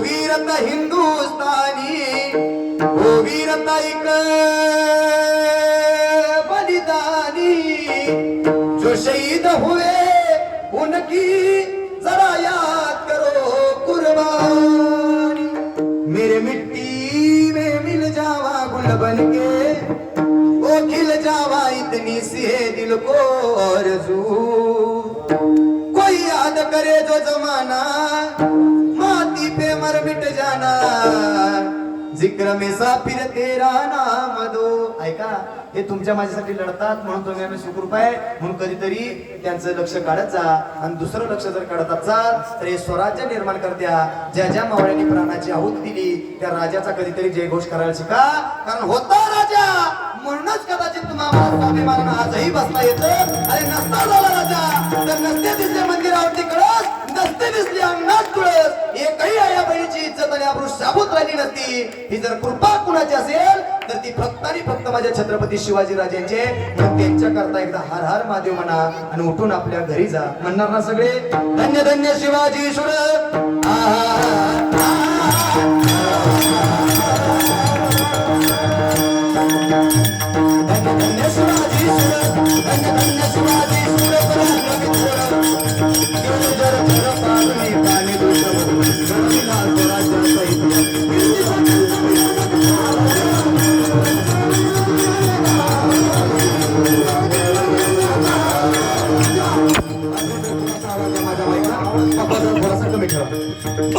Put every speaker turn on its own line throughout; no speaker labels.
वीरता हिंदुस्तानी ओ वीरता एक बलिदानी जो शहीद हुए उनकी जरा याद करो कुर्बानी मेरे मिट्टी में मिल जावा गुल बनके ओ खिल जावा इतनी सी है दिल को आरज़ू कोई याद करे जो जमाना माटी पे मर मिट जाना जिक्र में सा फिर तेरा नाम दो ऐका हे तुमच्या माझ्यासाठी लढतात म्हणून तुम्ही आम्ही सुखरूप आहे म्हणून कधीतरी त्यांचं लक्ष काढत जा आणि दुसरं लक्ष जर काढत असाल तर हे स्वराज्य निर्माण करत्या ज्या ज्या मावळ्यांनी प्राणाची आहुती दिली त्या राजाचा कधीतरी जयघोष करायला शिका कारण होता राजा म्हणूनच कदाचित तुम्हाला स्वाभिमानानं आजही बसता येतं आणि नसता झाला राजा तर नसते दिसले मंदिरावरती कळस नसते दिसली अंगणात तुळस एकही आया बहिणीची इज्जत आणि आबरू शाबूत राहिली नसती ही जर कृपा कुणाची असेल तर ती फक्त आणि फक्त माझ्या छत्रपती शिवाजी राजांचे म्हणून त्यांच्या करता एकदा हर हर महादेव म्हणा आणि उठून आपल्या घरी जा म्हणणार ना सगळे धन्य धन्य शिवाजी सुर धन्य धन्य शिवाजी सुर धन्य धन्य शिवाजी सुर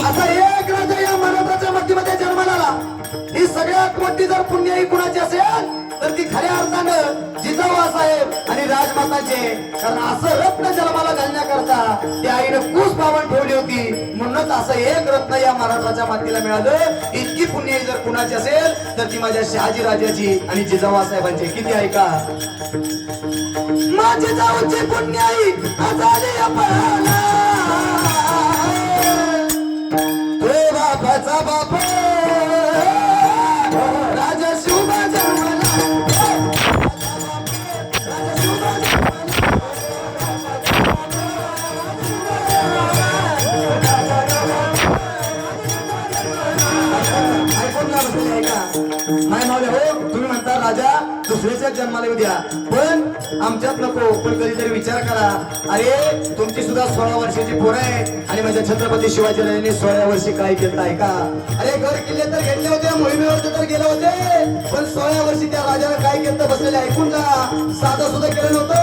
असा एक राजा या महाराष्ट्राच्या मध्यमध्ये जन्माला आला ही सगळ्यात मोठी जर पुण्य ही कुणाची असेल तर ती खऱ्या अर्थानं जिजाऊ साहेब आणि राजमाताचे कारण असं रत्न जन्माला घालण्याकरता त्या आईनं कूस पावन ठेवली होती म्हणूनच असं एक रत्न या महाराष्ट्राच्या मातीला मिळालं इतकी पुण्य जर कुणाची असेल तर ती माझ्या शहाजी राजाची आणि जिजाऊ साहेबांची किती ऐका माझी जाऊची पुण्य आई आजारी अपळाला बापाचा बाप राजा शिवबा जन्मला नाही मावले हो तुम्ही म्हणता राजा दुसऱ्याच्या जन्माला येऊ द्या पण आमच्यात नको पण कधीतरी विचार करा अरे तुमची सुद्धा 16 वर्षाची पोरं आहे आणि माझ्या छत्रपती शिवाजी राजांनी 16 वर्षी काय केलं आहे का अरे घर किल्ले तर घेतले होते मोहिमेवरती तर गेले होते पण 16 वर्षी त्या राजाने काय केलं बसलेले ऐकून जा साधं सुद्धा केलं नव्हतं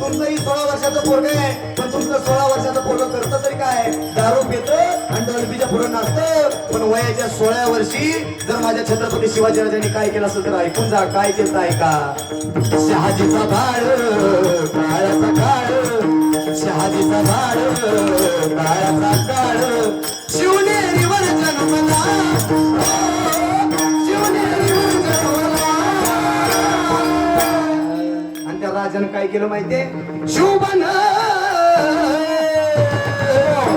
तुमचंही 16 वर्षाचं पोरग आहे पण तुमचं 16 वर्षाचं पोरग करतं तरी काय दारू पितं आणि डॉल्बीच्या पुढे नाचतं पण वयाच्या 16 वर्षी जर माझ्या छत्रपती शिवाजी राजांनी काय केलं असं तर ऐकून जा काय केलं आहे का शहाजीचा बाळ काळाचा काळ शहाजीचा बाळ काळाचा काळ शिवनेरीवर जन्मला शिवनेरीवर जन्मला आणि त्या राजानं काय केलं माहितीये शिवबन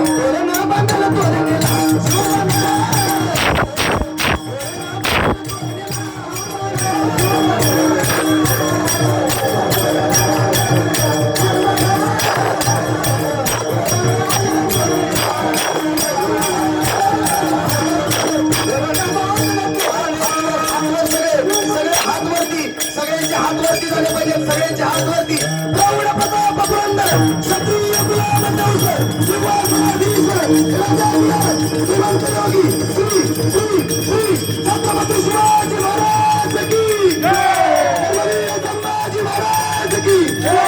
तोरण बांधलं तोरण शिवबन सगळ्यांच्या हातवरती प्रौढ प्रताप पुरंदर क्षत्रिय गुलाम श्रीमंत योगी श्री श्री श्री छत्रपती शिवाजी महाराज की जय संभाजी महाराज की जय